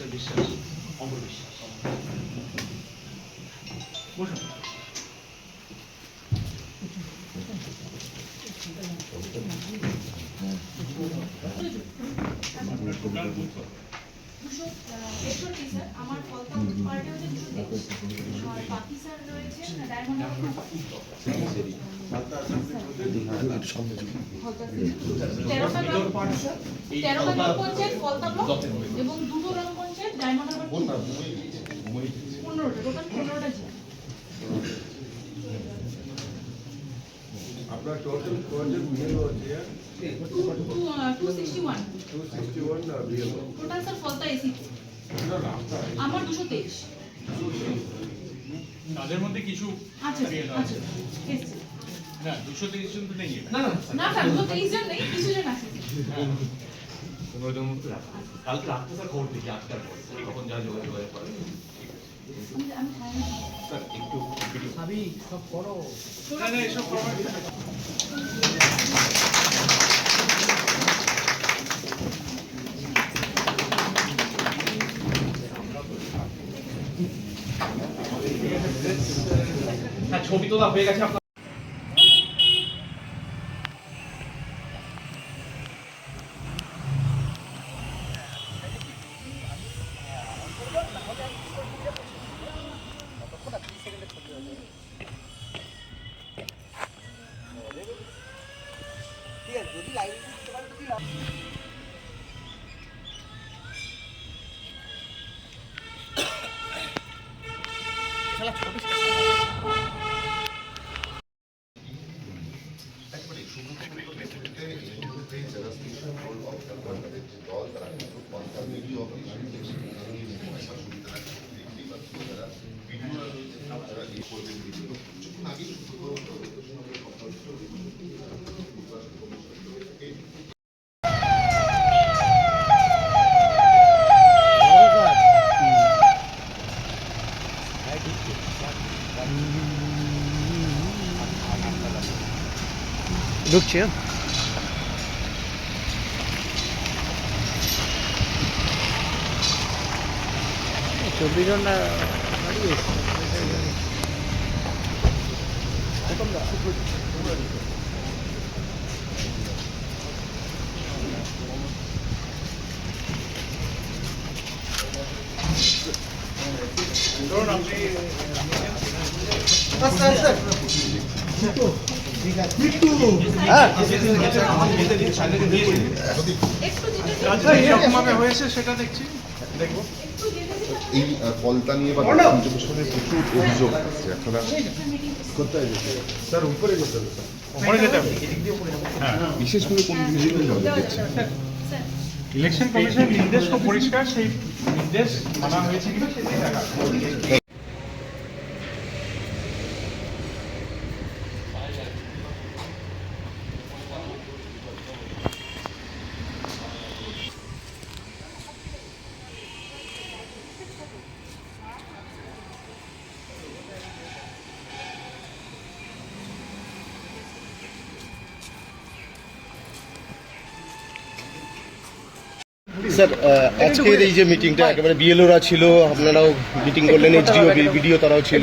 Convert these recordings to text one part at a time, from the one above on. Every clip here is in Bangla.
মিস্টার বিশ্বাস, অমর বিশ্বাস। বসুন। আমার ফলতা পার্টে হচ্ছে 223 আর বাকি স্যার রয়েছে ডায়মন্ড হারবার 13টা গ্রাম পঞ্চায়েত ফলতা ব্লক এবং দুটো গ্রাম পঞ্চায়েত ডায়মন্ড হারবার 15টা টোটাল 15টা জেলা। আপনার টোটাল বিএল হচ্ছে 261 না BL total sir Falta AC আমার 223 তাদের মধ্যে কিছু আচ্ছা আচ্ছা এসছি না 223 জন তো নেই। না না 223 জন নেই, কিছু জন আছে। কালকে রাত্রে স্যার খবর দেখি 8টার পর কখন যা যোগাযোগ করে আমি স্যার একটু আমি সব করো না না এসব করো হ্যাঁ ছবি তোলা হয়ে গেছে আপনার যদি লাইভ দিতে পারে তো দিলাম। ঢুকছে চব্বিশ ঘন্টা ধরুন আপনি এরকমভাবে হয়েছে সেটা দেখছি দেখবো। এই ফলতা নিয়ে বা পঞ্চভূষণের প্রচুর অভিযোগ আসছে এখন কোথায় যেতে স্যার উপরে যেতে হবে স্যার ওপরে যেতে হবে। বিশেষ করে কোন জিনিসগুলো নজর দিচ্ছেন ইলেকশন কমিশনের নির্দেশ খুব পরিষ্কার, সেই নির্দেশ মানা হয়েছে কিনা সেটাই দেখা। স্যার আজকের এই যে মিটিংটা একেবারে বিএলওরা ছিল, আপনারাও মিটিং করলেন, এইচডিও বিডিও তারাও ছিল,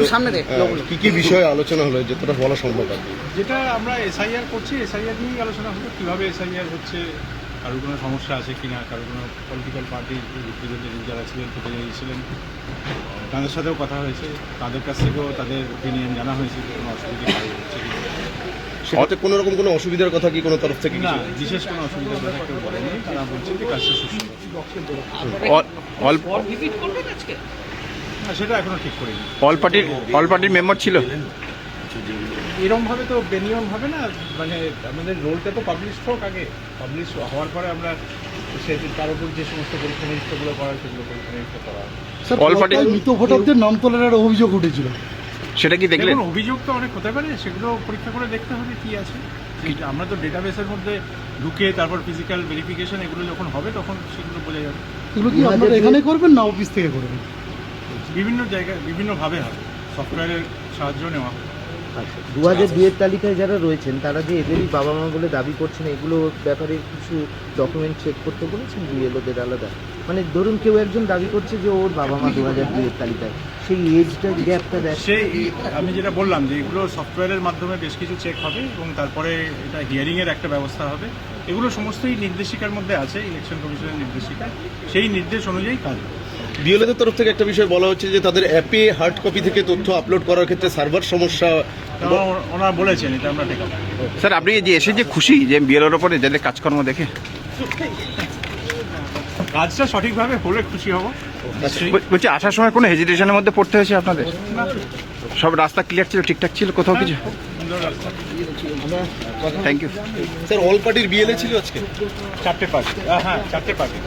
কি কি বিষয়ে আলোচনা হলো যতটা বলা সম্ভব আর কি? যেটা আমরা এসআইআর করছি, এসআইআর নিয়েই আলোচনা হলো, কীভাবে এসআইআর হচ্ছে, কারোর কোনো সমস্যা আছে কিনা, কারোর কোনো পলিটিক্যাল পার্টির রিপ্রেজেন্টেটিভ যারা ছিলেন প্রতিনিধি ছিলেন তাদের সাথেও কথা হয়েছে, তাদের কাছ থেকেও তাদের ওপিনিয়ন জানা হয়েছে যে কোনো অসুবিধা হচ্ছে কি সেটাতে কোনো রকম কোনো অসুবিধার কথা কি কোনো তরফ থেকে না, বিশেষ কোনো অসুবিধার কথা কেউ বলেনি। তারা বলছেন যে কাজটা সুস্থ, সেটা এখনো ঠিক করিনি। অল পার্টির মেম্বার ছিল এরকমভাবে তো বেনিয়ম হবে না, মানে আমাদের রোলটা তো পাবলিশ হোক, আগে পাবলিশ হওয়ার পরে আমরা সে তার উপর যে সমস্ত পরীক্ষা নিরীক্ষাগুলো করা হয় সেগুলো পরীক্ষা নিরীক্ষা করা হয়। অল পার্টির মৃত ভোটারদের নাম তোলার অভিযোগ উঠেছিল, সেটা কি দেখলেন? দেখুন, অভিযোগ তো অনেক হতে পারে, সেগুলো পরীক্ষা করে দেখতে হবে কি আছে। আমরা তো ডেটাবেসের মধ্যে ঢুকে তারপর ফিজিক্যাল ভেরিফিকেশন এগুলো যখন হবে তখন সেগুলো বোঝা যাবে। এগুলো কি আপনারা এখানে করবেন না অফিস থেকে করবেন? বিভিন্ন জায়গায় বিভিন্নভাবে হবে, সফটওয়্যারের সাহায্য নেওয়া হবে। আচ্ছা 2002 এর তালিকায় যারা রয়েছেন তারা যে এদেরই বাবা মা বলে দাবি করছেন, এগুলো ব্যাপারে কিছু ডকুমেন্ট চেক করতে বলেছেন বিএলওদের আলাদা? মানে ধরুন কেউ একজন দাবি করছে যে ওর বাবা মা 2002 এর তালিকায়, সেই এজটা গ্যাপটা দেখ। সেই আমি যেটা বললাম যে এগুলো সফটওয়্যারের মাধ্যমে বেশ কিছু চেক হবে এবং তারপরে এটা হিয়ারিংয়ের একটা ব্যবস্থা হবে। এগুলো সমস্তই নির্দেশিকার মধ্যে আছে, ইলেকশন কমিশনের নির্দেশিকা, সেই নির্দেশ অনুযায়ী কাজ হবে। বিএলওদের তরফ থেকে একটা বিষয় বলা হচ্ছে যে তাদের অ্যাপে হার্ড কপি থেকে তথ্য আপলোড করার ক্ষেত্রে সার্ভার সমস্যা। ওনারা বলেছেন, এটা আমরা টেক আপ। স্যার আপনি যে এসে যে খুশি যে বিএলওর ওপরে যাদের কাজকর্ম দেখে? কাজটা সঠিকভাবে হলে খুশি হব। বলছি আসার সময় কোনো হেজিটেশনের মধ্যে পড়তে হয়েছে আপনাদের? সব রাস্তা ক্লিয়ার ছিল, ঠিকঠাক ছিল, কোথাও কিছু? সুন্দর রাস্তা। থ্যাংক ইউ স্যার অল পার্টির বিএলএ ছিল আজকে? 4টে পার্টি, হ্যাঁ 4টে পার্টি।